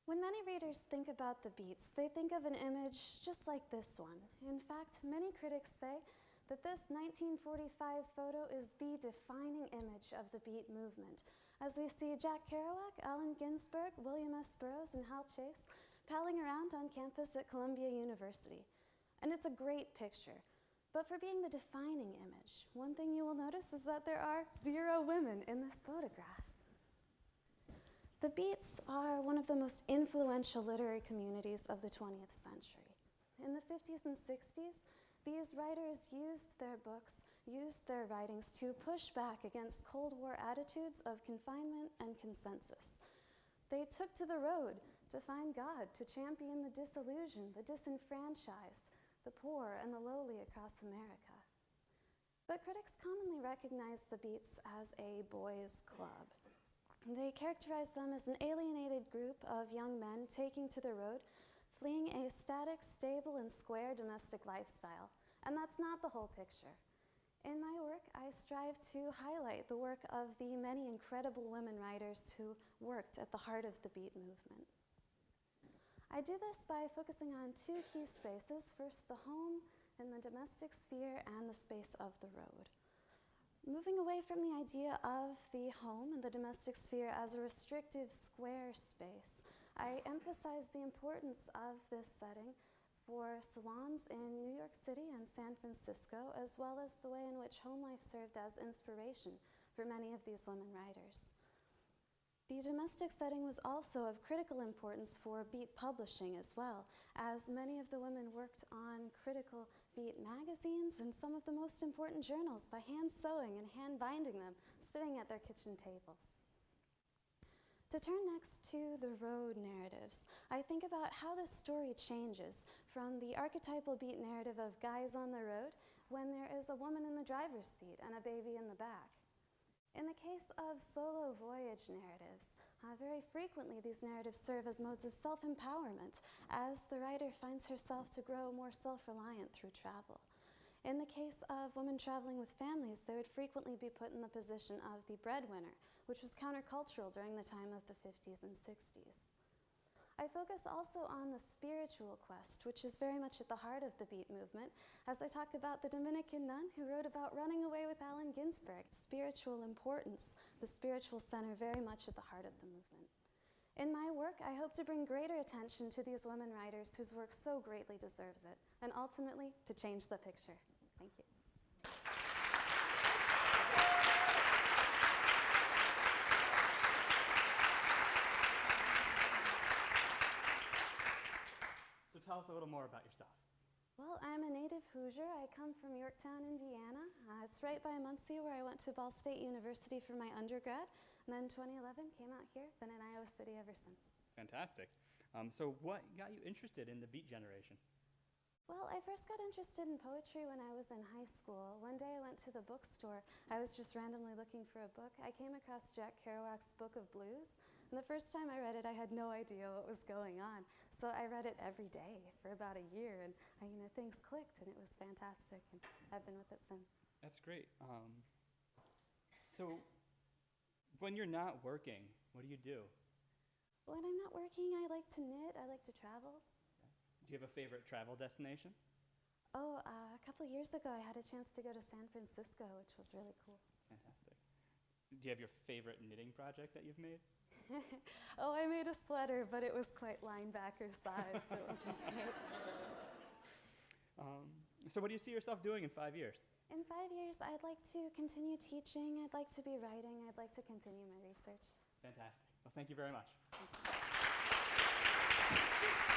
When many readers think about the Beats, they think of an image just like this one. In fact, many critics say that this 1945 photo is the defining image of the Beat movement, as we see Jack Kerouac, Allen Ginsberg, William S. Burroughs, and Hal Chase palling around on campus at Columbia University. And it's a great picture. But for being the defining image, one thing you will notice is that there are 0 women in this photograph. The Beats are one of the most influential literary communities of the 20th century. In the 50s and 60s, these writers used their books, used their writings to push back against Cold War attitudes of confinement and consensus. They took to the road to find God, to champion the disillusioned, the disenfranchised, the poor, and the lowly across America. But critics commonly recognize the Beats as a boys' club. They characterize them as an alienated group of young men taking to the road, fleeing a static, stable, and square domestic lifestyle. And that's not the whole picture. In my work, I strive to highlight the work of the many incredible women writers who worked at the heart of the Beat movement. I do this by focusing on 2 key spaces, first the home and the domestic sphere, and the space of the road. Moving away from the idea of the home and the domestic sphere as a restrictive square space, I emphasize the importance of this setting for salons in New York City and San Francisco, as well as the way in which home life served as inspiration for many of these women writers. The domestic setting was also of critical importance for Beat publishing as well, as many of the women worked on critical Beat magazines and some of the most important journals by hand sewing and hand binding them, sitting at their kitchen tables. To turn next to the road narratives, I think about how this story changes from the archetypal Beat narrative of guys on the road when there is a woman in the driver's seat and a baby in the back. In the case of solo voyage narratives, very frequently these narratives serve as modes of self-empowerment as the writer finds herself to grow more self-reliant through travel. In the case of women traveling with families, they would frequently be put in the position of the breadwinner, which was countercultural during the time of the 50s and 60s. I focus also on the spiritual quest, which is very much at the heart of the Beat movement, as I talk about the Dominican nun who wrote about running away with Allen Ginsberg. Spiritual importance, the spiritual center very much at the heart of the movement. In my work, I hope to bring greater attention to these women writers whose work so greatly deserves it, and ultimately to change the picture. Thank you. Tell us a little more about yourself. Well, I'm a native Hoosier. I come from Yorktown, Indiana. It's right by Muncie, where I went to Ball State University for my undergrad, and then 2011 came out here, been in Iowa City ever since. Fantastic. So what got you interested in the Beat generation? Well, I first got interested in poetry when I was in high school. One day I went to the bookstore. I was just randomly looking for a book. I came across Jack Kerouac's Book of Blues, and the first time I read it, I had no idea what was going on. So I read it every day for about a year, and things clicked, and it was fantastic, and I've been with it since. That's great. So when you're not working, what do you do? When I'm not working, I like to knit, I like to travel. Do you have a favorite travel destination? Oh, a couple years ago, I had a chance to go to San Francisco, which was really cool. Fantastic. Do you have your favorite knitting project that you've made? Oh, I made a sweater, but it was quite linebacker sized. It wasn't great. So what do you see yourself doing in 5 years? In 5 years, I'd like to continue teaching. I'd like to be writing. I'd like to continue my research. Fantastic. Well, thank you very much. Thank you.